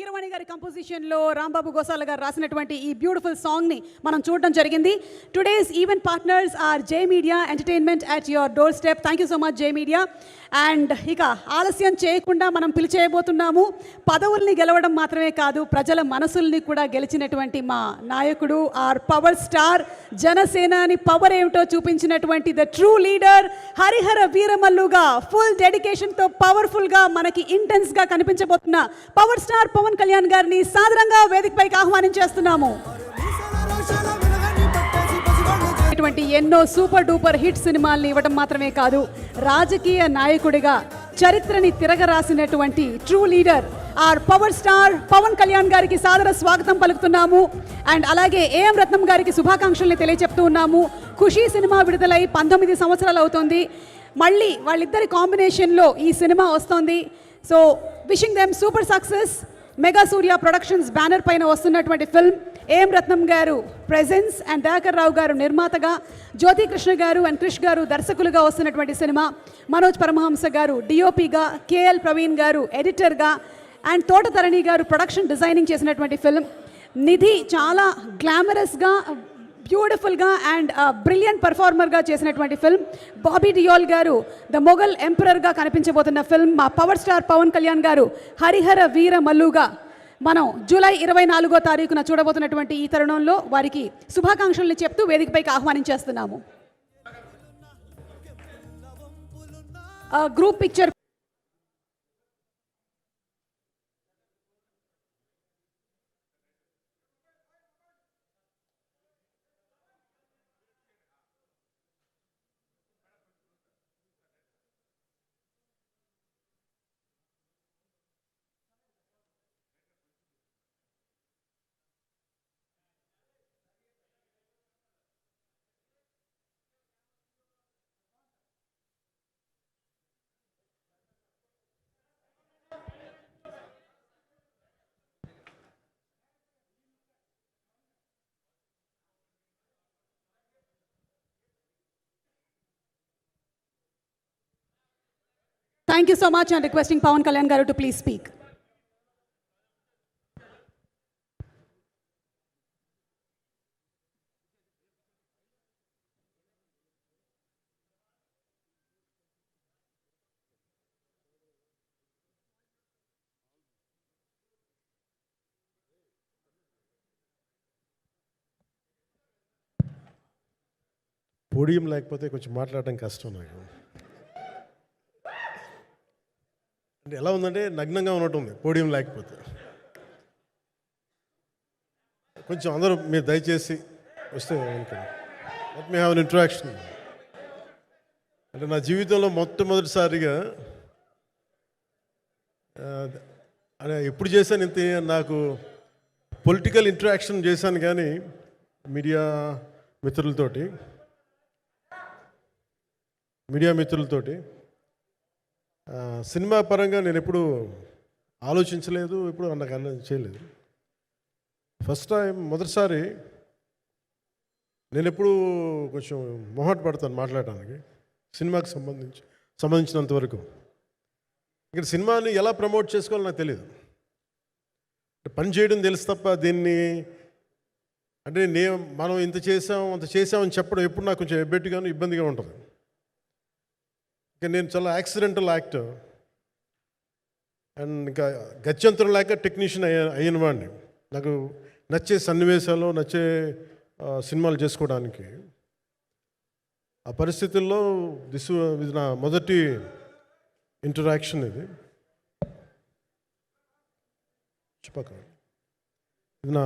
కీరవాణి గారి కంపోజిషన్లో రాంబాబు గోసాల గారు రాసినటువంటి ఈ బ్యూటిఫుల్ సాంగ్ని మనం చూడడం జరిగింది. Today's event partners R J media entertainment at your door step. Thank you so much J media. And ఇక ఆలస్యం చేయకుండా మనం పిలిచేయబోతున్నాము. పదవుల్ని గెలవడం మాత్రమే కాదు, ప్రజల మనసుల్ని కూడా గెలిచినటువంటి మా నాయకుడు, ఆర్ పవర్ స్టార్, జనసేనాని పవర్ ఏమిటో చూపించినటువంటి ద ట్రూ లీడర్ హరిహర వీరమల్లుగా ఫుల్ డెడికేషన్తో పవర్ఫుల్గా మనకి ఇంటెన్స్గా కనిపించబోతున్న పవర్ స్టార్ పవన్ కళ్యాణ్ గారిని సాదరంగా వేదికపైకి ఆహ్వానించేస్తున్నాము. ఇటువంటి ఎన్నో సూపర్ డూపర్ హిట్ సినిమాల్ని ఇవ్వడం మాత్రమే కాదు, రాజకీయ నాయకుడిగా చరిత్రని తిరగరాసినటువంటి true leader our power star Pawan Kalyan గారికి సాదర స్వాగతం పలుకుతున్నాము. అండ్ అలాగే ఏఎం రత్నం గారికి శుభాకాంక్షల్ని తెలియజెప్తూ ఉన్నాము. ఖుషీ సినిమా విడుదలై 19 సంవత్సరాలు అవుతుంది. మళ్ళీ వాళ్ళిద్దరి కాంబినేషన్లో ఈ సినిమా వస్తుంది. So wishing them super success. Mega Surya productions banner పైన వస్తున్నటువంటి ఫిల్మ్, ఏఎం రత్నం గారు ప్రెజెన్స్ అండ్ దయాకర్ రావు గారు నిర్మాతగా, జ్యోతి కృష్ణ గారు అండ్ క్రిష్ గారు దర్శకులుగా వస్తున్నటువంటి సినిమా. మనోజ్ పరమహంస గారు డిఓపిగా, కేఎల్ ప్రవీణ్ గారు ఎడిటర్గా అండ్ తోటతరణి గారు ప్రొడక్షన్ డిజైనింగ్ చేసినటువంటి ఫిల్మ్. నిధి చాలా గ్లామరస్గా, బ్యూటిఫుల్గా అండ్ బ్రిలియంట్ పర్ఫార్మర్గా చేసినటువంటి ఫిల్మ్. బాబీ డియోల్ గారు ద మొఘల్ ఎంపరర్గా కనిపించబోతున్న ఫిల్మ్. మా పవర్ స్టార్ పవన్ కళ్యాణ్ గారు హరిహర వీర మల్లుగా మనం జూలై 24వ తారీఖున చూడబోతున్నటువంటి ఈ తరుణంలో వారికి శుభాకాంక్షల్ని చెప్తూ వేదికపైకి ఆహ్వానించేస్తున్నాము. Group picture. Thank you so much. I'm requesting Pawan Kalyan Garu to please speak. Podium లేకపోతే కొంచెం మాట్లాడడం కష్టం నాకు. అంటే ఎలా ఉందంటే నగ్నంగా ఉన్నట్టుంది పోడియం లేకపోతే. కొంచెం అందరూ మీరు దయచేసి వస్తే let me have an interaction. అంటే నా జీవితంలో మొట్టమొదటిసారిగా అంటే ఎప్పుడు చేశాను ఇంత, నాకు పొలిటికల్ ఇంటరాక్షన్ చేశాను కానీ మీడియా మిత్రులతోటి సినిమా పరంగా నేను ఎప్పుడు ఆలోచించలేదు, ఎప్పుడు నాకు చేయలేదు. ఫస్ట్ టైం మొదటిసారి నేను ఎప్పుడు కొంచెం మొహాట పడతాను మాట్లాడటానికి సినిమాకి సంబంధించినంత వరకు. ఇక్కడ సినిమాని ఎలా ప్రమోట్ చేసుకోవాలో నాకు తెలియదు. పని చేయడం తెలుసు తప్ప దీన్ని అంటే మనం ఇంత చేసామని చెప్పడం ఎప్పుడు నాకు కొంచెం ఎబ్బెట్టుగాను ఇబ్బందిగా ఉంటుంది. నేను చాలా యాక్సిడెంటల్ యాక్టర్ అండ్ ఇంకా గత్యంతరం లేక టెక్నీషియన్ అయిన వాడిని. నాకు నచ్చే సన్నివేశాలు, నచ్చే సినిమాలు చేసుకోవడానికి. ఆ పరిస్థితుల్లో ఇది నా మొదటి ఇంటరాక్షన్. ఇది నా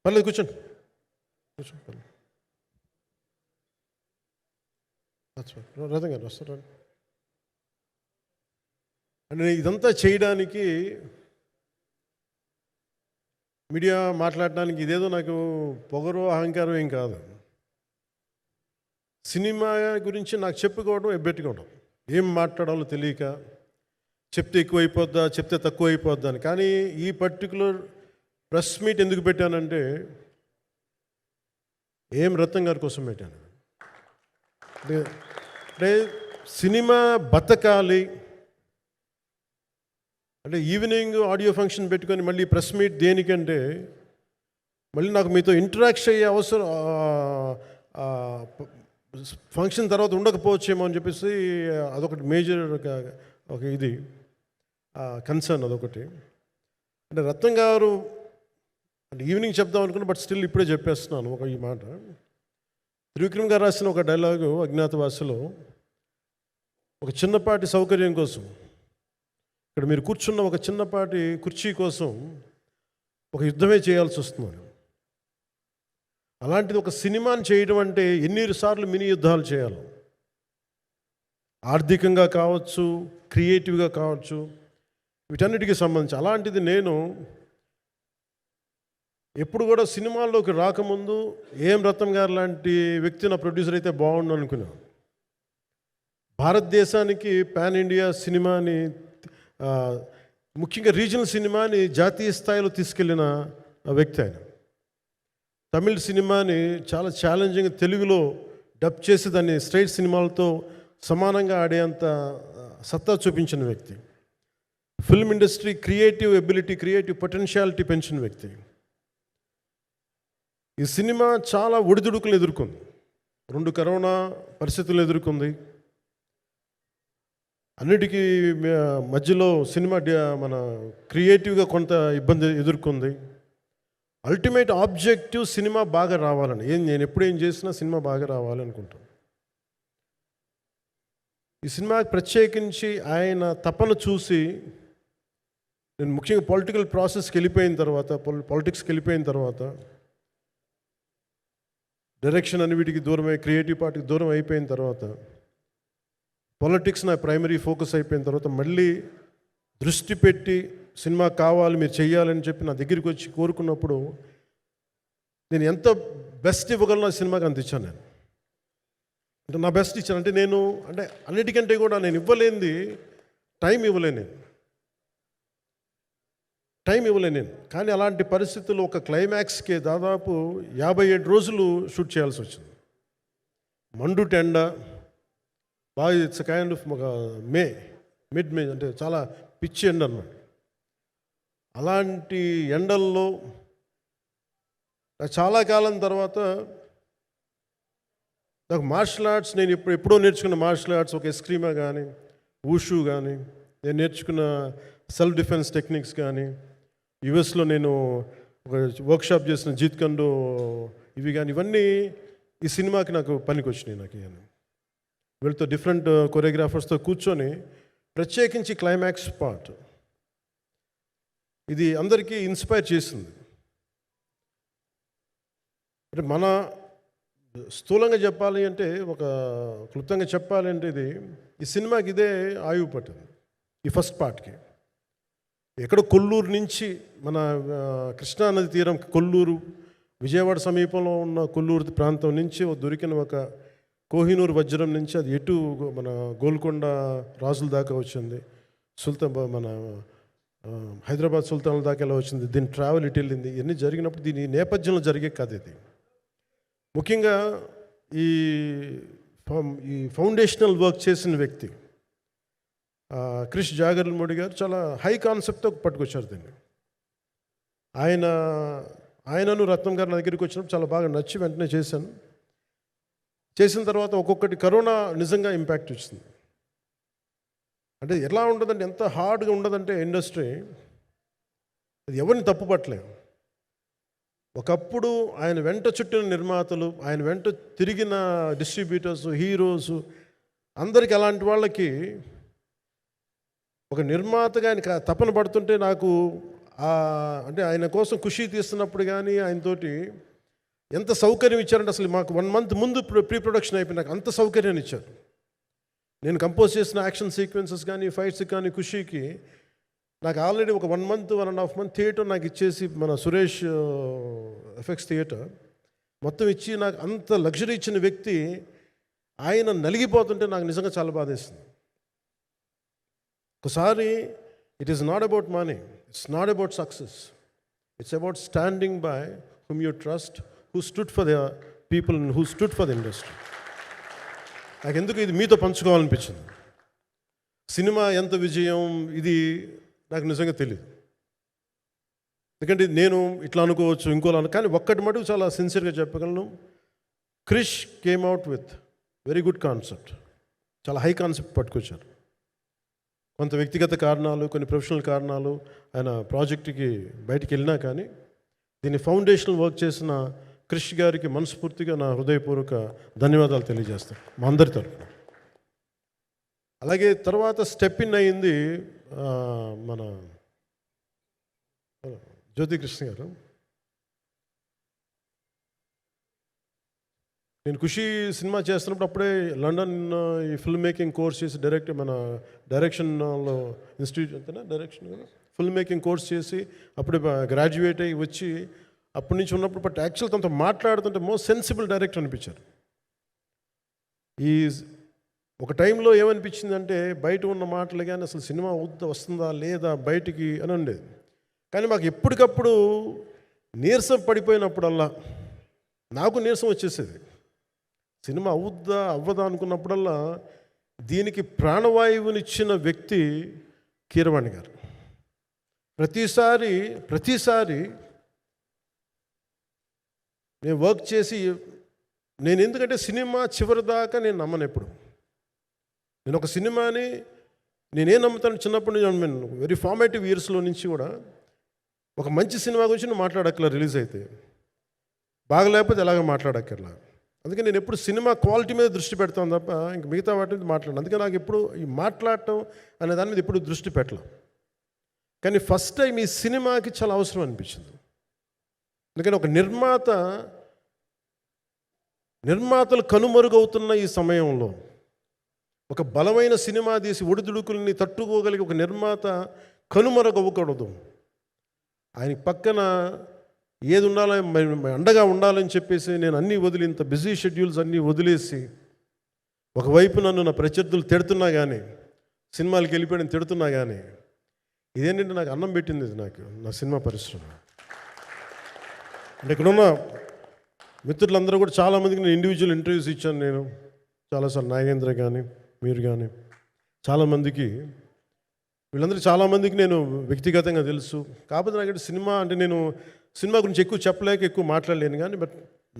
పర్లేదు కూర్చోండి. రథం గారు వస్తారు. అంటే ఇదంతా చేయడానికి, మీడియా మాట్లాడడానికి ఇదేదో నాకు పొగరు అహంకారం ఏం కాదు. సినిమా గురించి నాకు చెప్పుకోవడం ఎబ్బెట్టుకోవడం, ఏం మాట్లాడాలో తెలియక, చెప్తే ఎక్కువైపోద్దా చెప్తే తక్కువ అయిపోద్దా అని. కానీ ఈ పర్టికులర్ ప్రెస్ మీట్ ఎందుకు పెట్టానంటే ఏం రత్నం గారి కోసం పెట్టాను. అంటే సినిమా బతకాలి, అంటే ఈవినింగ్ ఆడియో ఫంక్షన్ పెట్టుకొని మళ్ళీ ప్రెస్ మీట్ దేనికంటే మళ్ళీ నాకు మీతో ఇంటరాక్ట్ అయ్యే అవసరం ఫంక్షన్ తర్వాత ఉండకపోవచ్చేమో అని చెప్పేసి అదొకటి మేజర్ ఒక ఇది కన్సర్న్ అదొకటి. అంటే రత్నం గారు అంటే ఈవినింగ్ చెప్దాం అనుకున్నా, బట్ స్టిల్ ఇప్పుడే చెప్పేస్తున్నాను ఈ మాట. త్రివిక్రమ్ గారు రాసిన ఒక డైలాగు అజ్ఞాతవాసిలో, ఒక చిన్నపాటి సౌకర్యం కోసం, ఇక్కడ మీరు కూర్చున్న ఒక చిన్నపాటి కుర్చీ కోసం ఒక యుద్ధమే చేయాల్సి వస్తుంది. అలాంటిది ఒక సినిమాని చేయడం అంటే ఎన్నిసార్లు మినీ యుద్ధాలు చేయాలి, ఆర్థికంగా కావచ్చు, క్రియేటివ్గా కావచ్చు, వీటన్నిటికీ సంబంధించి. అలాంటిది నేను ఎప్పుడు కూడా సినిమాల్లోకి రాకముందు ఏం రత్నం గారు లాంటి వ్యక్తి నా ప్రొడ్యూసర్ అయితే బాగుండు అనుకున్నాను. భారతదేశానికి పాన్ ఇండియా సినిమాని, ముఖ్యంగా రీజనల్ సినిమాని జాతీయ స్థాయిలో తీసుకెళ్ళిన వ్యక్తి ఆయన. తమిళ సినిమాని చాలా ఛాలెంజింగ్ తెలుగులో డబ్ చేసి దాన్ని స్ట్రైట్ సినిమాలతో సమానంగా ఆడేంత సత్తా చూపించిన వ్యక్తి. Film industry creative ability, creative potentiality పెంచిన వ్యక్తి. ఈ సినిమా చాలా ఒడిదుడుకులు ఎదుర్కొంది, 2 కరోనా పరిస్థితులు ఎదుర్కొంది. అన్నిటికీ మధ్యలో సినిమా మన క్రియేటివ్గా కొంత ఇబ్బంది ఎదుర్కొంది. అల్టిమేట్ ఆబ్జెక్టివ్ సినిమా బాగా రావాలని, నేను ఎప్పుడు ఏం చేసినా సినిమా బాగా రావాలనుకుంటాను. ఈ సినిమాకి ప్రత్యేకించి ఆయన తపన చూసి నేను ముఖ్యంగా పొలిటికల్ ప్రాసెస్కి వెళ్ళిపోయిన తర్వాత, పాలిటిక్స్కి వెళ్ళిపోయిన తర్వాత, డైరెక్షన్ అని వీటికి దూరమై క్రియేటివ్ పార్టీకి దూరం అయిపోయిన తర్వాత, పాలిటిక్స్ నా ప్రైమరీ ఫోకస్ అయిపోయిన తర్వాత, మళ్ళీ దృష్టి పెట్టి సినిమా కావాలి మీరు చెయ్యాలని చెప్పి నా దగ్గరికి వచ్చి కోరుకున్నప్పుడు నేను ఎంత బెస్ట్ ఇవ్వగలను ఆ సినిమాకి అంత ఇచ్చాను. నేను అంటే నా బెస్ట్ ఇచ్చాను. అంటే నేను అంటే అన్నిటికంటే కూడా నేను ఇవ్వలేనిది టైం ఇవ్వలేను నేను. కానీ అలాంటి పరిస్థితుల్లో ఒక క్లైమాక్స్కి దాదాపు 57 రోజులు షూట్ చేయాల్సి వచ్చింది. మండు టెండ బాగా, ఇట్స్ కైండ్ ఆఫ్ ఒక మిడ్ మే, అంటే చాలా పిచ్చి ఎండ అన్నమాట. అలాంటి ఎండల్లో చాలా కాలం తర్వాత నాకు మార్షల్ ఆర్ట్స్, నేను ఎప్పుడో నేర్చుకున్న మార్షల్ ఆర్ట్స్, ఒక ఎస్క్రీమా కానీ, ఊషు కానీ, నేను నేర్చుకున్న సెల్ఫ్ డిఫెన్స్ టెక్నిక్స్ కానీ, యుఎస్లో నేను ఒక వర్క్షాప్ చేసిన జీత్ కండో ఇవి కానీ, ఇవన్నీ ఈ సినిమాకి నాకు పనికి వచ్చినాయి. నాకు వీళ్ళతో డిఫరెంట్ కొరియోగ్రాఫర్స్తో కూర్చొని ప్రత్యేకించి క్లైమాక్స్ పార్ట్ ఇది అందరికీ ఇన్స్పైర్ చేసింది. అంటే మన స్థూలంగా చెప్పాలి అంటే, ఒక క్లుప్తంగా చెప్పాలి అంటే, ఈ సినిమాకి ఇదే ఆయువు పట్టింది. ఈ ఫస్ట్ పార్ట్కి ఎక్కడో కొల్లూరు నుంచి, మన కృష్ణానది తీరం కొల్లూరు, విజయవాడ సమీపంలో ఉన్న కొల్లూరు ప్రాంతం నుంచి దొరికిన ఒక కోహినూరు వజ్రం నుంచి అది ఎటు మన గోల్కొండ రాజుల దాకా వచ్చింది, మన హైదరాబాద్ సుల్తాన్ల దాకా ఎలా వచ్చింది, దీని ట్రావెల్ ఇటు వెళ్ళింది. ఇవన్నీ జరిగినప్పుడు దీని నేపథ్యంలో జరిగే కథ ఇది. ముఖ్యంగా ఈ ఫౌండేషనల్ వర్క్ చేసిన వ్యక్తి క్రిష్ జాగర్లమూడి గారు చాలా హై కాన్సెప్ట్తో పట్టుకొచ్చారు దీన్ని. ఆయనను రత్నం గారు నా దగ్గరికి వచ్చినప్పుడు చాలా బాగా నచ్చి వెంటనే చేశాను. చేసిన తర్వాత ఒక్కొక్కటి కరోనా నిజంగా ఇంపాక్ట్ వచ్చింది. అంటే ఎలా ఉండదంటే, ఎంత హార్డ్గా ఉండదంటే ఇండస్ట్రీ, అది ఎవరిని తప్పు పట్టలేము. ఒకప్పుడు ఆయన వెంట చుట్టిన నిర్మాతలు, ఆయన వెంట తిరిగిన డిస్ట్రిబ్యూటర్స్, హీరోస్, అందరికీ అలాంటి వాళ్ళకి ఒక నిర్మాతగా ఆయన తపన పడుతుంటే నాకు అంటే ఆయన కోసం ఖుషి తీస్తున్నప్పుడు కానీ ఆయనతోటి ఎంత సౌకర్యం ఇచ్చారంటే, అసలు మాకు 1 month ముందు ప్రీ ప్రొడక్షన్ అయిపోయి నాకు అంత సౌకర్యాన్ని ఇచ్చారు. నేను కంపోజ్ చేసిన యాక్షన్ సీక్వెన్సెస్ కానీ, ఫైట్స్ కానీ, ఖుషీకి నాకు ఆల్రెడీ ఒక 1 month 1.5 month థియేటర్ నాకు ఇచ్చేసి, మన సురేష్ ఎఫెక్ట్స్ థియేటర్ మొత్తం ఇచ్చి నాకు అంత లగ్జరీ ఇచ్చిన వ్యక్తి ఆయన నలిగిపోతుంటే నాకు నిజంగా చాలా బాధేస్తుంది. ఒకసారి it is not about money, it's not about success, it's about standing by whom you trust, who stood for the people and who stood for the industry. నాకు ఎందుకు ఇది మీతో పంచుకోవాలనిపించింది. సినిమా ఎంత విజయం, ఇది నాకు నిజంగా తెలియదు. ఎందుకంటే నేను ఇట్లా అనుకోవచ్చు, ఇంకోలా కానీ ఒక్కటి మటుకు చాలా సిన్సియర్గా చెప్పగలను. Krish came out with very good concept. చాలా హై కాన్సెప్ట్ పట్టుకొచ్చారు. కొంత వ్యక్తిగత కారణాలు, కొన్ని ప్రొఫెషనల్ కారణాలు ఆయన ప్రాజెక్టుకి బయటికి వెళ్ళినా కానీ దీన్ని ఫౌండేషనల్ వర్క్ చేసిన క్రిష్ గారికి మనస్ఫూర్తిగా నా హృదయపూర్వక ధన్యవాదాలు తెలియజేస్తాను మా అందరి తరఫున. అలాగే తర్వాత స్టెప్ ఇన్ అయ్యింది మన జ్యోతికృష్ణ గారు. నేను ఖుషి సినిమా చేస్తున్నప్పుడు అప్పుడే లండన్ ఈ ఫిల్మ్ మేకింగ్ కోర్స్ చేసి మన డైరెక్షన్లో ఇన్స్టిట్యూట్ అంతేనా డైరెక్షన్ ఫిల్మ్ మేకింగ్ కోర్స్ చేసి అప్పుడే గ్రాడ్యుయేట్ అయ్యి వచ్చి అప్పటి నుంచి ఉన్నప్పుడు బట్ యాక్చువల్ తనతో మాట్లాడుతుంటే మోస్ట్ సెన్సిబుల్ డైరెక్టర్ అనిపించారు. ఈ ఒక టైంలో ఏమనిపించిందంటే బయట ఉన్న మాటలు కానీ అసలు సినిమా వస్తుందా లేదా బయటికి అని ఉండేది. కానీ మాకు ఎప్పటికప్పుడు నీరసం పడిపోయినప్పుడల్లా నాకు నీరసం వచ్చేసేది. సినిమా అవ్వదా అనుకున్నప్పుడల్లా దీనికి ప్రాణవాయువునిచ్చిన వ్యక్తి కీరవాణి గారు. ప్రతిసారి నేను వర్క్ చేసి నేను ఎందుకంటే సినిమా చివరి దాకా నేను నమ్మను. ఎప్పుడు నేను ఒక సినిమాని నేనేం నమ్ముతాను, చిన్నప్పటి నుంచి వెరీ ఫార్మేటివ్ ఇయర్స్లో నుంచి కూడా ఒక మంచి సినిమా గురించి నువ్వు మాట్లాడక్కర్లా, రిలీజ్ అయితే బాగలేకపోతే ఎలాగ మాట్లాడక్కర్లా. అందుకే నేను ఎప్పుడు సినిమా క్వాలిటీ మీద దృష్టి పెడతాను తప్ప ఇంక మిగతా వాటి మీద మాట్లాడను. అందుకే నాకు ఎప్పుడు ఈ మాట్లాడటం అనే దాని మీద ఎప్పుడు దృష్టి పెట్టలేం. కానీ ఫస్ట్ టైం ఈ సినిమాకి చాలా అవసరం అనిపించింది. ఎందుకని ఒక నిర్మాతలు కనుమరుగవుతున్న ఈ సమయంలో ఒక బలమైన సినిమా తీసి ఒడిదుడుకుల్ని తట్టుకోగలిగి ఒక నిర్మాత కనుమరుగవ్వకూడదు. ఆయన పక్కన ఏది ఉండాలని అండగా ఉండాలని చెప్పేసి నేను అన్నీ వదిలి ఇంత బిజీ షెడ్యూల్స్ అన్నీ వదిలేసి ఒకవైపు నన్ను నా ప్రత్యర్థులు తిడుతున్నా కానీ సినిమాలకి వెళ్ళిపోయిన తిడుతున్నా కానీ ఇదేంటంటే నాకు అన్నం పెట్టింది ఇది నాకు నా సినిమా పరిశ్రమ. అంటే ఇక్కడున్న మిత్రులందరూ కూడా చాలామందికి నేను ఇండివిజువల్ ఇంటర్వ్యూస్ ఇచ్చాను. నేను చాలాసార్లు నాగేంద్ర కానీ మీరు కానీ చాలామందికి వీళ్ళందరికీ చాలామందికి నేను వ్యక్తిగతంగా తెలుసు. కాకపోతే నాకు సినిమా అంటే నేను సినిమా గురించి ఎక్కువ చెప్పలేక ఎక్కువ మాట్లాడలేను కానీ బట్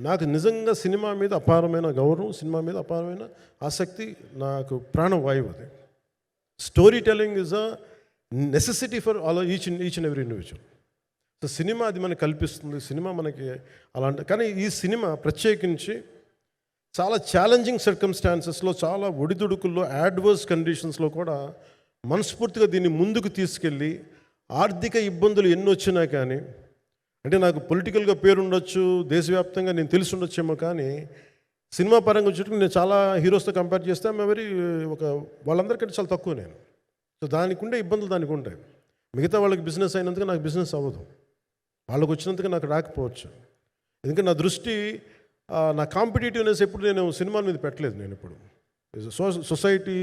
నాకు నిజంగా సినిమా మీద అపారమైన గౌరవం, సినిమా మీద అపారమైన ఆసక్తి, నాకు ప్రాణవాయువు అది. Story telling is a necessity for all each and every individual. So cinema అది మనకు కల్పిస్తుంది, సినిమా మనకి అలాంటి. కానీ ఈ సినిమా ప్రత్యేకించి చాలా ఛాలెంజింగ్ సర్కమ్స్టాన్సెస్లో, చాలా ఒడిదుడుకుల్లో, యాడ్వర్స్ కండిషన్స్లో కూడా మనస్ఫూర్తిగా దీన్ని ముందుకు తీసుకెళ్ళి ఆర్థిక ఇబ్బందులు ఎన్ని వచ్చినా కానీ అంటే నాకు పొలిటికల్గా పేరుండొచ్చు, దేశవ్యాప్తంగా నేను తెలిసి ఉండొచ్చేమో కానీ సినిమా పరంగా వచ్చేటప్పుడు నేను చాలా హీరోస్తో కంపేర్ చేస్తే వాళ్ళందరికంటే చాలా తక్కువ నేను. సో దానికి ఉండే ఇబ్బందులు దానికి ఉంటాయి. మిగతా వాళ్ళకి బిజినెస్ అయినందుకు నాకు బిజినెస్ అవ్వదు, వాళ్ళకు వచ్చినందుకు నాకు రాకపోవచ్చు. ఎందుకంటే నా దృష్టి నా కాంపిటేటివ్నెస్ ఎప్పుడు నేను సినిమాల మీద పెట్టలేదు. నేను ఇప్పుడు సొసైటీ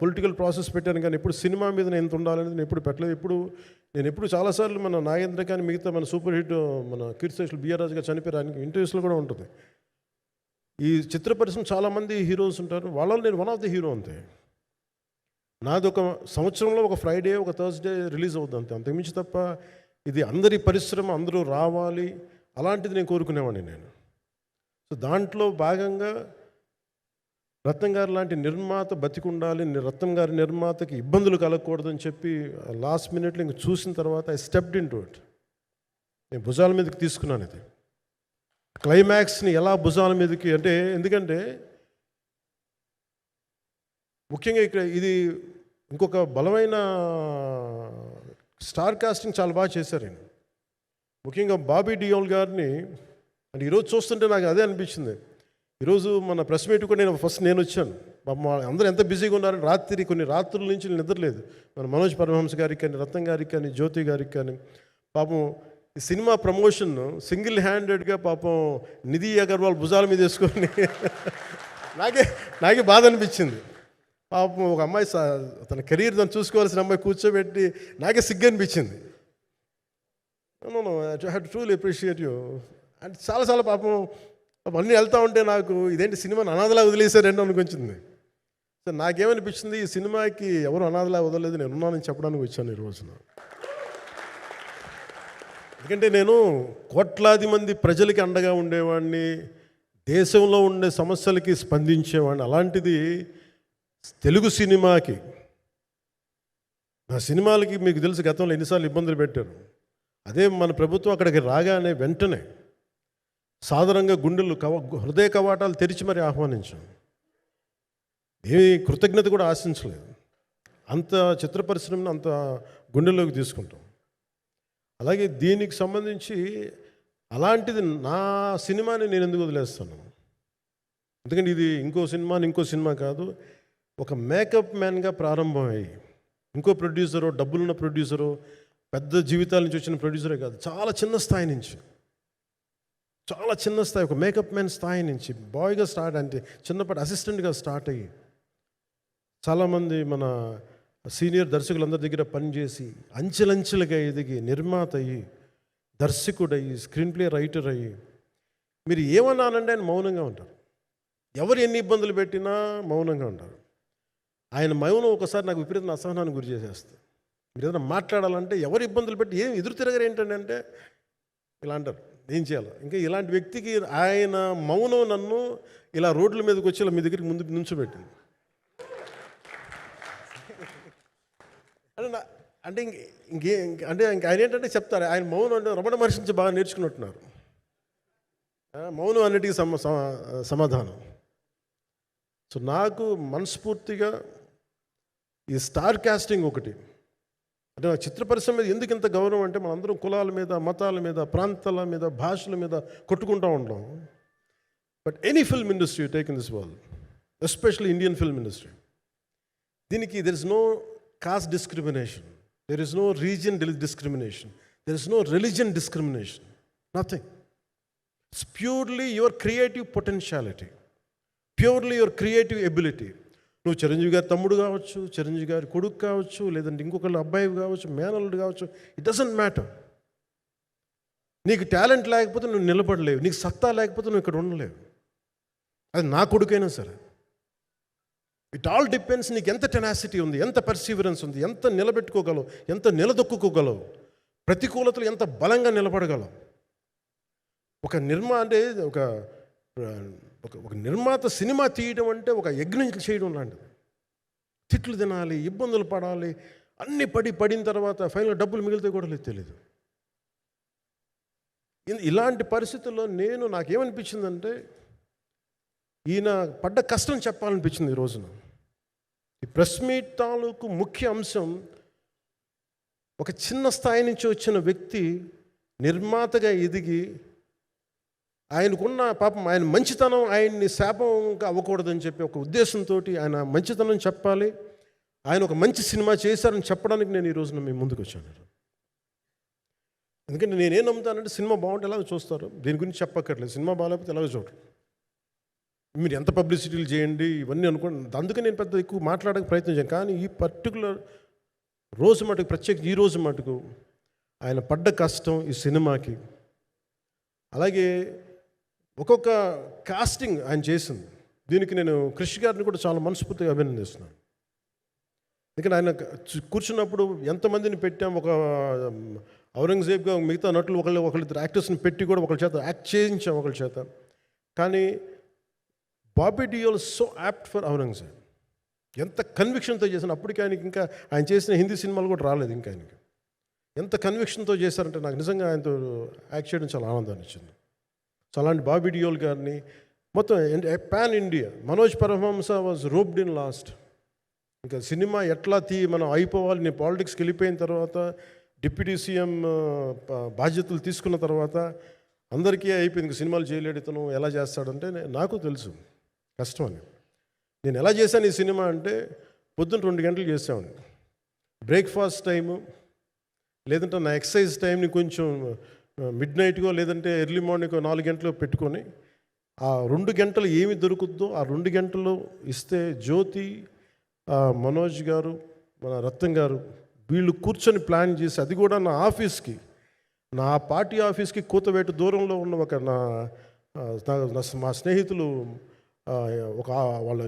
పొలిటికల్ ప్రాసెస్ పెట్టాను కానీ ఎప్పుడు సినిమా మీద నేను ఎంత ఉండాలనేది నేను ఎప్పుడు పెట్టలేదు. నేను ఎప్పుడు చాలాసార్లు మన నాగేంద్ర కానీ మిగతా మన సూపర్ హిట్ మన కీర్తిశేషులు బిఆర్ రాజు గారు చనిపోయారు, ఆయనకి ఇంటర్వ్యూస్లో కూడా ఉంటుంది. ఈ చిత్ర పరిశ్రమ చాలామంది హీరోస్ ఉంటారు, వాళ్ళలో నేను వన్ ఆఫ్ ది హీరో అంతే. నాది ఒక సంవత్సరంలో ఒక ఫ్రైడే ఒక థర్స్డే రిలీజ్ అవుతుంది అంతే, అంతకుమించి తప్ప ఇది అందరి పరిశ్రమ అందరూ రావాలి అలాంటిది నేను కోరుకునేవాడిని నేను. సో దాంట్లో భాగంగా రత్నం గారు లాంటి నిర్మాత బతికుండాలి, రత్నం గారి నిర్మాతకి ఇబ్బందులు కలగకూడదని చెప్పి లాస్ట్ మినిట్లో ఇంక చూసిన తర్వాత I stepped in to it. నేను భుజాల మీదకి తీసుకున్నాను ఇది. క్లైమాక్స్ని ఎలా భుజాల మీదకి అంటే ఎందుకంటే ముఖ్యంగా ఇక్కడ ఇది ఇంకొక బలమైన స్టార్ కాస్టింగ్ చాలా బాగా చేశారు ఆయన. ముఖ్యంగా బాబీ డియోల్ గారిని అంటే ఈరోజు చూస్తుంటే నాకు అదే అనిపించింది. ఈరోజు మన ప్రెస్ మీట్ కూడా నేను వచ్చాను. పాపం అందరూ ఎంత బిజీగా ఉన్నారని కొన్ని రాత్రుల నుంచి నిద్రలేదు. మన మనోజ్ పరమహంస గారికి కానీ, రత్నం గారికి కానీ, జ్యోతి గారికి కానీ పాపం ఈ సినిమా ప్రమోషన్ సింగిల్ హ్యాండెడ్గా పాపం నిధి అగర్వాల్ భుజాల మీద వేసుకొని నాకే బాధ అనిపించింది. పాపం ఒక అమ్మాయి తన కెరీర్ తను చూసుకోవాల్సిన అమ్మాయి కూర్చోబెట్టి నాకే సిగ్గు అనిపించింది. I have to truly appreciate you. అంటే చాలా పాపం అన్నీ వెళ్తూ ఉంటే నాకు ఇదేంటి సినిమాని అనాథలా వదిలేశారండి అనిపించింది. సో నాకేమనిపించింది, ఈ సినిమాకి ఎవరు అనాథలా వదలలేదు, నేను ఉన్నానని చెప్పడానికి వచ్చాను ఈ రోజున. ఎందుకంటే నేను కోట్లాది మంది ప్రజలకి అండగా ఉండేవాడిని, దేశంలో ఉండే సమస్యలకి స్పందించేవాడిని. అలాంటిది తెలుగు సినిమాకి, నా సినిమాలకి మీకు తెలుసు గతంలో ఎన్నిసార్లు ఇబ్బందులు పెట్టారు. అదే మన ప్రభుత్వం అక్కడికి రాగానే వెంటనే సాధారణంగా గుండెలు హృదయ కవాటాలు తెరిచి మరి ఆహ్వానించాం. ఏమీ కృతజ్ఞత కూడా ఆశించలేదు. అంత చిత్ర పరిశ్రమను అంత గుండెల్లోకి తీసుకుంటాం. అలాగే దీనికి సంబంధించి అలాంటిది నా సినిమాని నేను ఎందుకు వదిలేస్తాను? ఎందుకంటే ఇది ఇంకో సినిమా కాదు, ఒక మేకప్ మ్యాన్గా ప్రారంభమయ్యి ఇంకో ప్రొడ్యూసరు, డబ్బులున్న ప్రొడ్యూసరు, పెద్ద జీవితాల నుంచి వచ్చిన ప్రొడ్యూసరే కాదు, చాలా చిన్న స్థాయి నుంచి, చాలా చిన్న స్థాయి, ఒక మేకప్ మ్యాన్ స్థాయి నుంచి బాయ్గా స్టార్ట్, అంటే చిన్నపాటి అసిస్టెంట్గా స్టార్ట్ అయ్యి చాలామంది మన సీనియర్ దర్శకులందరి దగ్గర పనిచేసి అంచెలంచెలుగా ఎదిగి నిర్మాత అయ్యి దర్శకుడయ్యి స్క్రీన్ ప్లే రైటర్ అయ్యి, మీరు ఏమన్నానంటే ఆయన మౌనంగా ఉంటారు. ఎవరు ఎన్ని ఇబ్బందులు పెట్టినా మౌనంగా ఉంటారు. ఆయన మౌనం ఒకసారి నాకు విపరీత అసహనానికి గురి చేసేస్తుంది. మీరు ఏదైనా మాట్లాడాలంటే ఎవరు ఇబ్బందులు పెట్టి ఏం ఎదురు తిరగరు ఏంటంటే ఇలా అంటారు, ఏం చేయాలి. ఇంకా ఇలాంటి వ్యక్తికి ఆయన మౌనం నన్ను ఇలా రోడ్ల మీదకి వచ్చి ఇలా మీ దగ్గరికి ముందు నుంచోబెట్టింది. అంటే ఆయన ఏంటంటే చెప్తారు, ఆయన మౌనం అంటే రమణ మహర్షి నుంచి బాగా నేర్చుకున్నట్టున్నారు. మౌనం అన్నిటికీ సమాధానం. సో నాకు మనస్ఫూర్తిగా ఈ స్టార్ కాస్టింగ్ ఒకటి, అంటే నా చిత్ర పరిశ్రమ మీద ఎందుకు ఇంత గౌరవం అంటే మనందరం కులాల మీద, మతాల మీద, ప్రాంతాల మీద, భాషల మీద కొట్టుకుంటూ ఉంటాం. But any film industry take in this world, especially Indian film industry, దీనికి there is no caste discrimination, there is no region discrimination, there is no religion discrimination, nothing. It's purely your creative potentiality, purely your creative ability. నువ్వు చిరంజీవి గారి తమ్ముడు కావచ్చు, చిరంజీవి గారి కొడుకు కావచ్చు, లేదంటే ఇంకొకళ్ళు అబ్బాయి కావచ్చు, మేనల్లుడు కావచ్చు, ఇట్ డజంట్ మ్యాటర్. నీకు టాలెంట్ లేకపోతే నువ్వు నిలబడలేవు, నీకు సత్తా లేకపోతే నువ్వు ఇక్కడ ఉండలేవు. అది నా కొడుకైనా సరే. ఇట్ ఆల్ డిపెండ్స్ నీకు ఎంత టెనాసిటీ ఉంది, ఎంత పర్సీవరెన్స్ ఉంది, ఎంత నిలబెట్టుకోగలవు, ఎంత నిలదొక్కుకోగలవు, ప్రతికూలతలు ఎంత బలంగా నిలబడగలవు. ఒక నిర్మాత సినిమా తీయడం అంటే ఒక యజ్ఞం చేయడం లాంటిది. తిట్లు తినాలి, ఇబ్బందులు పడాలి, అన్నీ పడిన తర్వాత ఫైనల్ డబ్బులు మిగిలితే కూడా లేదు తెలియదు. ఇలాంటి పరిస్థితుల్లో నాకేమనిపించిందంటే ఈయన పడ్డ కష్టం చెప్పాలనిపించింది ఈ రోజున. ఈ ప్రెస్ మీట్ తాలూకు ముఖ్య అంశం, ఒక చిన్న స్థాయి నుంచి వచ్చిన వ్యక్తి నిర్మాతగా ఎదిగి ఆయనకున్న పాపం ఆయన మంచితనం ఆయన్ని శాపంగా అవ్వకూడదని చెప్పి ఒక ఉద్దేశంతో ఆయన మంచితనం చెప్పాలి, ఆయన ఒక మంచి సినిమా చేశారని చెప్పడానికి నేను ఈ రోజున మీ ముందుకు వచ్చాను. ఎందుకంటే నేనేం నమ్ముతానంటే సినిమా బాగుంటే ఎలాగో చూస్తారు, దీని గురించి చెప్పక్కర్లేదు. సినిమా బాగాలేకపోతే ఎలాగో చూడరు, మీరు ఎంత పబ్లిసిటీలు చేయండి ఇవన్నీ అనుకోండి. అందుకే నేను పెద్ద ఎక్కువ మాట్లాడడానికి ప్రయత్నం చేయను. కానీ ఈ పర్టికులర్ రోజు మటుకు, ప్రత్యేక ఈ రోజు మటుకు ఆయన పడ్డ కష్టం ఈ సినిమాకి, అలాగే ఒక్కొక్క కాస్టింగ్ ఆయన చేసింది, దీనికి నేను కృషి గారిని కూడా చాలా మనస్ఫూర్తిగా అభినందిస్తున్నాను. ఎందుకంటే ఆయన కూర్చున్నప్పుడు ఎంతమందిని పెట్టాం, ఒక ఔరంగజేబ్గా మిగతా నటులు ఒకళ్ళిద్దరు యాక్టర్స్ని పెట్టి కూడా ఒకళ్ళ చేత యాక్ట్ చేయించాం ఒకళ్ళ చేత. కానీ Bobby Deol so apt for Aurangzeb, ఎంత కన్విక్షన్తో చేశాను. అప్పటికి ఆయనకి ఇంకా ఆయన చేసిన హిందీ సినిమాలు కూడా రాలేదు ఇంకా ఆయనకి. ఎంత కన్విక్షన్తో చేశారంటే నాకు నిజంగా ఆయనతో యాక్ట్ చేయడం చాలా ఆనందాన్ని ఇచ్చింది. సో అలాంటి బాబీ డియోల్ గారిని మొత్తం pan India, Manoj Paramahamsa was roped in last. ఇంకా సినిమా ఎట్లా మనం అయిపోవాలి, నేను పాలిటిక్స్కి వెళ్ళిపోయిన తర్వాత, డిప్యూటీ సీఎం బాధ్యతలు తీసుకున్న తర్వాత అందరికీ అయిపోయింది, ఇంకా సినిమాలు చేయలేడు ఇతను, ఎలా చేస్తాడంటే నాకు తెలుసు కష్టం అని. నేను ఎలా చేశాను ఈ సినిమా అంటే, పొద్దున్న 2 గంటలు చేసామండి బ్రేక్ఫాస్ట్ టైము, లేదంటే నా ఎక్సర్సైజ్ టైంని కొంచెం మిడ్ నైట్గో లేదంటే ఎర్లీ మార్నింగ్ 4 గంటలు పెట్టుకొని, ఆ 2 గంటలు ఏమి దొరుకుద్దో ఆ 2 గంటలు ఇస్తే జ్యోతి, మనోజ్ గారు, మన రత్నం గారు వీళ్ళు కూర్చొని ప్లాన్ చేసి, అది కూడా నా ఆఫీస్కి, నా పార్టీ ఆఫీస్కి కూతవేటు దూరంలో ఉన్న ఒక మా స్నేహితులు ఒక వాళ్ళ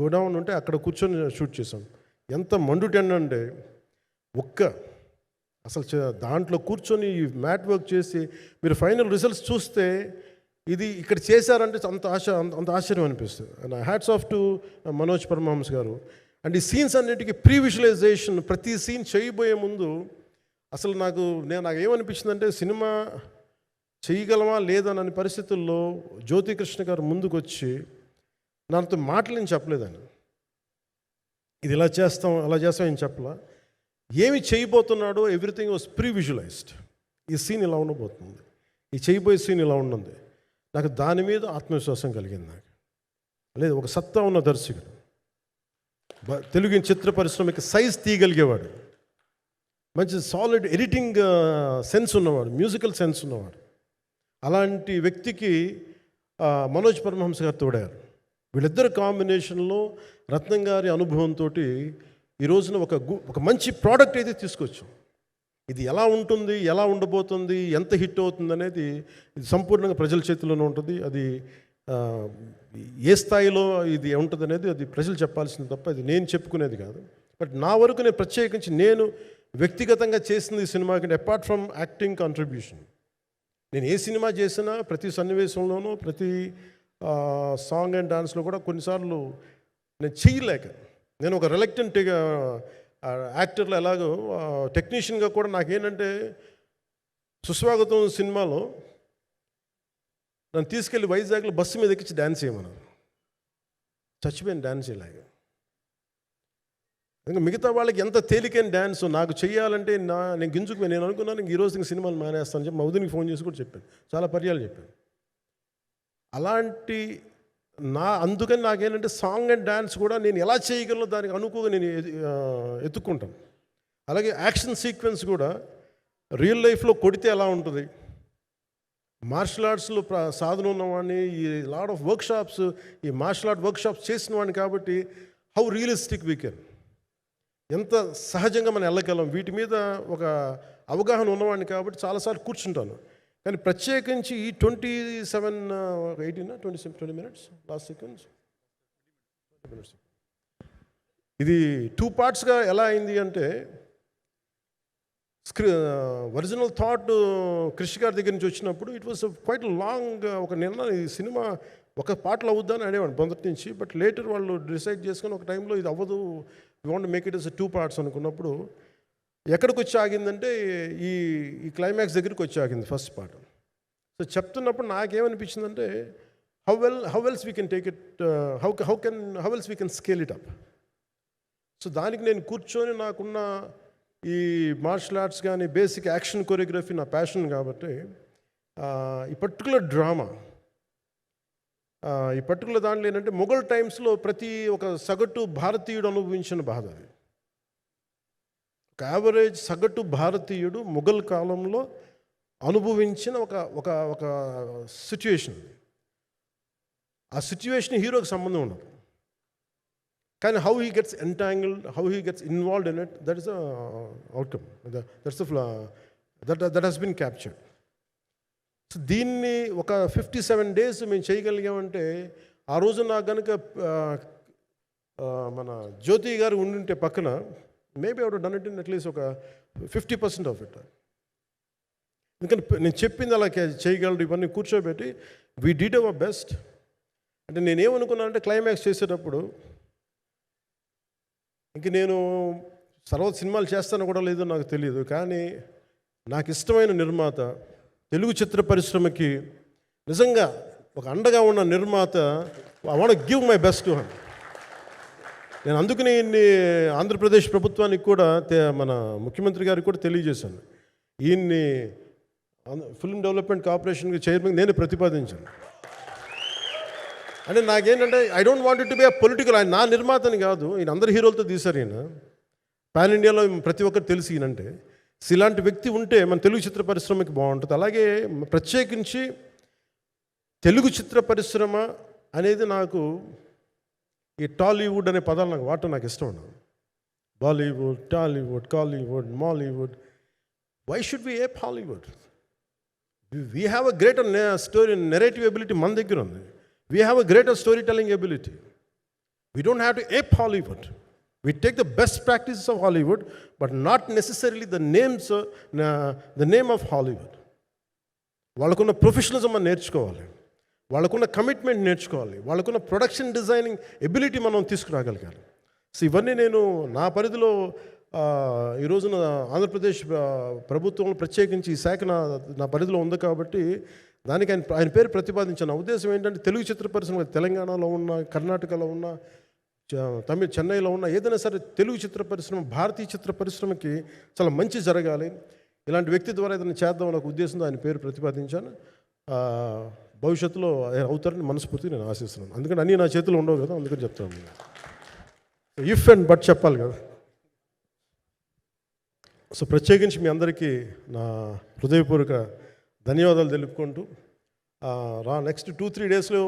గోడౌన్ ఉంటే అక్కడ కూర్చొని షూట్ చేసాం. ఎంత మండుటెండ అంటే అసలు దాంట్లో కూర్చొని మ్యాట్ వర్క్ చేసి మీరు ఫైనల్ రిజల్ట్స్ చూస్తే ఇది ఇక్కడ చేశారంటే అంత ఆశ్చర్యం అనిపిస్తుంది. And hats off to Manoj Paramahamsa garu. And ఈ సీన్స్ అన్నిటికీ ప్రీ విజువలైజేషన్, ప్రతి సీన్ చేయబోయే ముందు అసలు నాకు ఏమనిపించిందంటే సినిమా చేయగలమా లేదనని పరిస్థితుల్లో జ్యోతికృష్ణ గారు ముందుకు వచ్చి నాతో మాటలు నేను చెప్పలేదని, ఇది ఇలా చేస్తాం అలా చేస్తాం ఏం చెప్పలా, ఏమి చేయబోతున్నాడో ఎవ్రీథింగ్ వాజ్ ప్రీ విజువలైజ్డ్. ఈ సీన్ ఇలా ఉండబోతుంది, ఈ చేయబోయే సీన్ ఇలా ఉన్నది. నాకు దాని మీద ఆత్మవిశ్వాసం కలిగింది. నాకు లేదు, ఒక సత్తా ఉన్న దర్శకుడు, తెలుగు చిత్ర పరిశ్రమకి సైజ్ తీయగలిగేవాడు, మంచి సాలిడ్ ఎడిటింగ్ సెన్స్ ఉన్నవాడు, మ్యూజికల్ సెన్స్ ఉన్నవాడు. అలాంటి వ్యక్తికి మనోజ్ పరమహంస గారు తోడారు. వీళ్ళిద్దరు కాంబినేషన్లో రత్నం గారి అనుభవంతో ఈ రోజున ఒక మంచి ప్రోడక్ట్ అయితే తీసుకొచ్చాం. ఇది ఎలా ఉంటుంది, ఎలా ఉండబోతుంది, ఎంత హిట్ అవుతుంది అనేది ఇది సంపూర్ణంగా ప్రజల చేతిలోనే ఉంటుంది. అది ఏ స్థాయిలో ఇది ఉంటుంది అనేది అది ప్రజలు చెప్పాల్సింది తప్ప ఇది నేను చెప్పుకునేది కాదు. బట్ నా వరకు నేను ప్రత్యేకించి నేను వ్యక్తిగతంగా చేసింది ఈ సినిమాకి అపార్ట్ ఫ్రమ్ యాక్టింగ్ కాంట్రిబ్యూషన్, నేను ఏ సినిమా చేసినా ప్రతి సన్నివేశంలోనూ ప్రతి సాంగ్ అండ్ డాన్స్లో కూడా కొన్నిసార్లు నేను చేయలేక, నేను ఒక రిలక్టెంట్ యాక్టర్లో ఎలాగో టెక్నీషియన్గా కూడా నాకేంటంటే సుస్వాగతం సినిమాలో నన్ను తీసుకెళ్ళి వైజాగ్లో బస్సు మీద ఎక్కించి డ్యాన్స్ చేయమన్నారు. చచ్చిపోయిన డ్యాన్స్ ఇలాగా. ఇంకా మిగతా వాళ్ళకి ఎంత తేలికైన డ్యాన్స్ నాకు చేయాలంటే నేను గింజుకుపోయి నేను అనుకున్నాను ఈ రోజు ఇంక సినిమాలు మానేస్తాను చెప్పి మౌదినికి ఫోన్ చేసి కూడా చెప్పాను, చాలా పర్యాలు చెప్పాను. అలాంటి అందుకని నాకేంటంటే సాంగ్ అండ్ డ్యాన్స్ కూడా నేను ఎలా చేయగలను దానికి అనుకోగా నేను ఎత్తుక్కుంటాను. అలాగే యాక్షన్ సీక్వెన్స్ కూడా రియల్ లైఫ్లో కొడితే ఎలా ఉంటుంది, మార్షల్ ఆర్ట్స్లో సాధన ఉన్నవాడిని, ఈ లాట్ ఆఫ్ వర్క్షాప్స్, ఈ మార్షల్ ఆర్ట్ వర్క్షాప్స్ చేసిన వాడిని కాబట్టి హౌ రియలిస్టిక్ వీ కెన్, ఎంత సహజంగా మనం వెళ్ళగలం, వీటి మీద ఒక అవగాహన ఉన్నవాడిని కాబట్టి చాలాసార్లు కూర్చుంటాను. కానీ ప్రత్యేకించి ఈ 20 minutes లాస్ట్ సీక్వెన్స్ ఇది 2 partsగా ఎలా అయింది అంటే ఒరిజినల్ థాట్ క్రిష్ గారి దగ్గర నుంచి వచ్చినప్పుడు ఇట్ వాస్ క్వైట్ లాంగ్. ఒక నిన్న ఈ సినిమా ఒక పాటలు అవుద్దని అనేవాడు మొదటి నుంచి. బట్ లేటర్ వాళ్ళు డిసైడ్ చేసుకొని ఒక టైంలో ఇది అవ్వదు, we want make it as 2 parts అనుకున్నప్పుడు ఎక్కడికి వచ్చి ఆగిందంటే ఈ క్లైమాక్స్ దగ్గరికి వచ్చి ఆగింది ఫస్ట్ పార్ట్. సో చెప్తున్నప్పుడు నాకేమనిపించిందంటే how else we can take it, how else we can scale it up. So దానికి నేను కూర్చొని నాకున్న ఈ మార్షల్ ఆర్ట్స్ కానీ బేసిక్ యాక్షన్ కొరియోగ్రఫీ నా ప్యాషన్ కాబట్టి ఈ పర్టికులర్ డ్రామా, ఈ పర్టికులర్ దాంట్లో ఏంటంటే మొఘల్ టైమ్స్లో ప్రతి ఒక సగటు భారతీయుడు అనుభవించిన బాధ అది. ఒక యావరేజ్ సగటు భారతీయుడు మొఘల్ కాలంలో అనుభవించిన ఒక ఒక సిచ్యువేషన్. ఆ సిచ్యువేషన్ హీరోకి సంబంధం ఉండదు, కానీ how he gets entangled, how he gets involved in it, that is outcome, that he's been captured. So దీన్ని ఒక 57 days మేము చేయగలిగామంటే ఆ రోజు నాకు కనుక మన జ్యోతి గారు ఉండుంటే పక్కన maybe out done it in at least ఒక 50% ఆఫ్ ఇట్. ఎందుకంటే నేను చెప్పింది అలా చేయగలరు ఇవన్నీ కూర్చోబెట్టి వీ డిడ్ అవర్ బెస్ట్. అంటే నేనేమనుకున్నానంటే క్లైమాక్స్ చేసేటప్పుడు ఇంక నేను సినిమాలు చేస్తానో కూడా లేదో నాకు తెలియదు, కానీ నాకు ఇష్టమైన నిర్మాత, తెలుగు చిత్ర పరిశ్రమకి నిజంగా ఒక అండగా ఉన్న నిర్మాత, I want give my best to him. నేను అందుకని ఆంధ్రప్రదేశ్ ప్రభుత్వానికి కూడా మన ముఖ్యమంత్రి గారికి కూడా తెలియజేశాను, ఈయన్ని ఫిల్మ్ డెవలప్మెంట్ కార్పొరేషన్కి చైర్మన్ నేను ప్రతిపాదించాను. అంటే నాకేంటంటే I don't want it to be a political, ఆయన నా నిర్మాతని కాదు, ఈయన అందరు హీరోలతో తీశారు, ఈయన పాన్ ఇండియాలో ప్రతి ఒక్కరు తెలిసి ఈయనంటే. ఇలాంటి వ్యక్తి ఉంటే మన తెలుగు చిత్ర పరిశ్రమకి బాగుంటుంది. అలాగే ప్రత్యేకించి తెలుగు చిత్ర పరిశ్రమ అనేది నాకు ఈ టాలీవుడ్ అనే పదాలు నాకు వాడటం నాకు ఇష్టం ఉండదు. Bollywood, Tollywood, Kollywood, Mollywood, why should we ape Hollywood? We have a greater story narrative ability మన దగ్గర ఉంది. We have a greater storytelling ability. We don't have to ape Hollywood. We take the best practices of Hollywood, but not necessarily the name of Hollywood. వాళ్ళకున్న professionalism మనం నేర్చుకోవాలి, వాళ్ళకున్న commitment నేర్చుకోవాలి, వాళ్ళకున్న production designing ability మనం తీసుకురాగలగాలి. So ఇవన్నీ నేను నా పరిధిలో ఈ రోజున ఆంధ్రప్రదేశ్ ప్రభుత్వం ప్రత్యేకించి ఈ శాఖ నా పరిధిలో ఉంది కాబట్టి దానికి ఆయన పేరు ప్రతిపాదించాను. నా ఉద్దేశం ఏంటంటే తెలుగు చిత్ర పరిశ్రమ తెలంగాణలో ఉన్న, కర్ణాటకలో ఉన్న, చెన్నైలో ఉన్న ఏదైనా సరే తెలుగు చిత్ర పరిశ్రమ, భారతీయ చిత్ర పరిశ్రమకి చాలా మంచి జరగాలి, ఇలాంటి వ్యక్తి ద్వారా ఏదైనా చేద్దాం అనే ఉద్దేశంతో ఆయన పేరు ప్రతిపాదించాను. భవిష్యత్తులో అవుతారని మనస్ఫూర్తిగా నేను ఆశిస్తున్నాను. అందుకని అన్నీ నా చేతిలో ఉండవు కదా, అందుకని చెప్తాను. ఇఫ్ అండ్ బట్ చెప్పాలి కదా. సో ప్రత్యేకించి మీ అందరికీ నా హృదయపూర్వక ధన్యవాదాలు తెలుపుకుంటూ నెక్స్ట్ 2-3 డేస్లో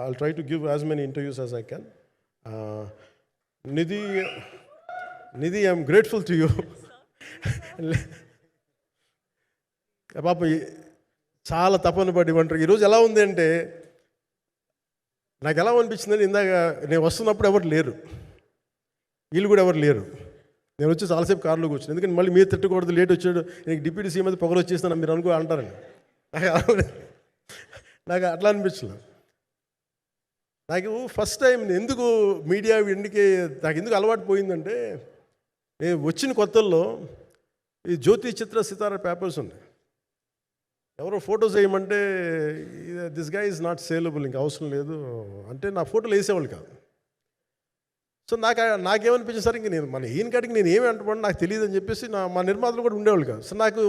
I try to give as many interviews as I can. Nidhi I'm grateful to you. పాప చాలా తపన పడి ఉంటారు. ఈరోజు ఎలా ఉంది అంటే నాకు ఎలా అనిపించిందని, ఇందాక నేను వస్తున్నప్పుడు ఎవరు లేరు, వీళ్ళు కూడా ఎవరు లేరు. నేను వచ్చి చాలాసేపు కారులో కూర్చున్నాను, ఎందుకంటే మళ్ళీ మీరు తిట్టకూడదు, లేట్ వచ్చాడు, నీకు డిప్యూటీ సీఎం అయితే పొగలు వచ్చేస్తాను మీరు అంటారని. నాకు అట్లా అనిపించలేదు. నాకు ఫస్ట్ టైం ఎందుకు మీడియా నాకు ఎందుకు అలవాటు పోయిందంటే, నేను వచ్చిన కొత్తల్లో ఈ జ్యోతి చిత్ర సితారా పేపర్స్ ఉన్నాయి. ఎవరో ఫోటోస్ వేయమంటే దిస్ గా ఈజ్ నాట్ సేలబుల్, ఇంకా అవసరం లేదు అంటే నా ఫోటోలు వేసేవాళ్ళు కాదు. సో నాకేమనిపించింది సార్, ఇంక నేను ఈయన కాడికి నేను ఏమి అంటున్నాను నాకు తెలియదు అని చెప్పేసి మా నిర్మాతలు కూడా ఉండేవాళ్ళు కాదు. సో నాకు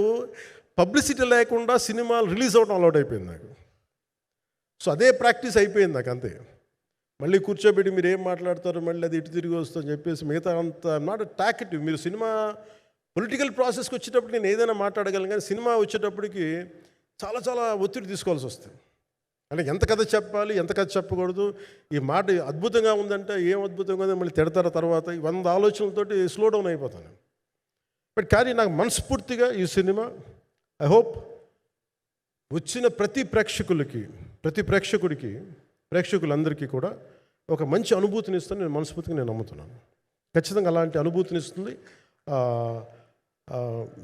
పబ్లిసిటీ లేకుండా సినిమాలు రిలీజ్ అవ్వడం అలవాటు అయిపోయింది నాకు. సో అదే ప్రాక్టీస్ అయిపోయింది నాకు అంతే. మళ్ళీ కూర్చోబెట్టి మీరు ఏం మాట్లాడతారు, మళ్ళీ అది ఇటు తిరిగి వస్తుందని చెప్పేసి మిగతా అంత నాట్ టాకెటివ్. మీరు సినిమా పొలిటికల్ ప్రాసెస్కి వచ్చేటప్పుడు నేను ఏదైనా మాట్లాడగలను, కానీ సినిమా వచ్చేటప్పటికి చాలా చాలా ఒత్తిడి తీసుకోవాల్సి వస్తుంది. అంటే ఎంత కథ చెప్పాలి, ఎంత కథ చెప్పకూడదు, ఈ మాట అద్భుతంగా ఉందంటే ఏం అద్భుతంగా ఉందని మళ్ళీ తిడతారు తర్వాత, 100 ఆలోచనలతోటి స్లో డౌన్ అయిపోతాను. బట్ కానీ నాకు మనస్ఫూర్తిగా ఈ సినిమా ఐ హోప్ వచ్చిన ప్రతి ప్రేక్షకులందరికీ కూడా ఒక మంచి అనుభూతిని ఇస్తుందని నేను మనస్ఫూర్తిగా నమ్ముతున్నాను. ఖచ్చితంగా అలాంటి అనుభూతిని ఇస్తుంది.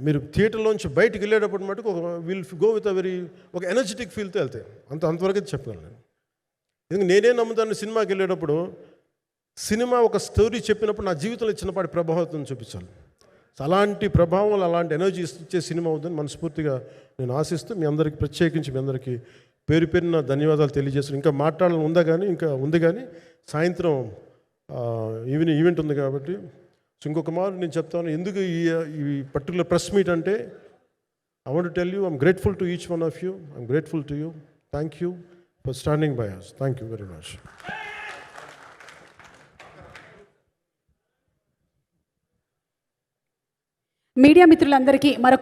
మీరు థియేటర్లోంచి బయటికి వెళ్ళేటప్పుడు మటుకు విల్ గో విత్ ఒక ఎనర్జెటిక్ ఫీల్తో వెళ్తాయి. అంతవరకు చెప్పగలను నేను. ఎందుకంటే నేనే నమ్ముతాను, సినిమాకి వెళ్ళేటప్పుడు సినిమా ఒక స్టోరీ చెప్పినప్పుడు నా జీవితంలో చిన్నపాటి ప్రభావం చూపించాలి. అలాంటి ప్రభావం, అలాంటి ఎనర్జీ ఇచ్చే సినిమా అవుతుందని మనస్ఫూర్తిగా నేను ఆశిస్తూ మీ అందరికీ ప్రత్యేకించి మీ అందరికీ పేరు పేరున ధన్యవాదాలు తెలియజేస్తాను. ఇంకా మాట్లాడాలని ఉంది కానీ సాయంత్రం ఈవెంట్ ఉంది కాబట్టి. సో ఇంకొక మారు నేను చెప్తాను ఎందుకు ఈ పర్టికులర్ ప్రెస్ మీట్ అంటే, I want to tell you I'm grateful to each one of you. I'm grateful to you. Thank you for standing by us. Thank you very much. Media మిత్రులందరికీ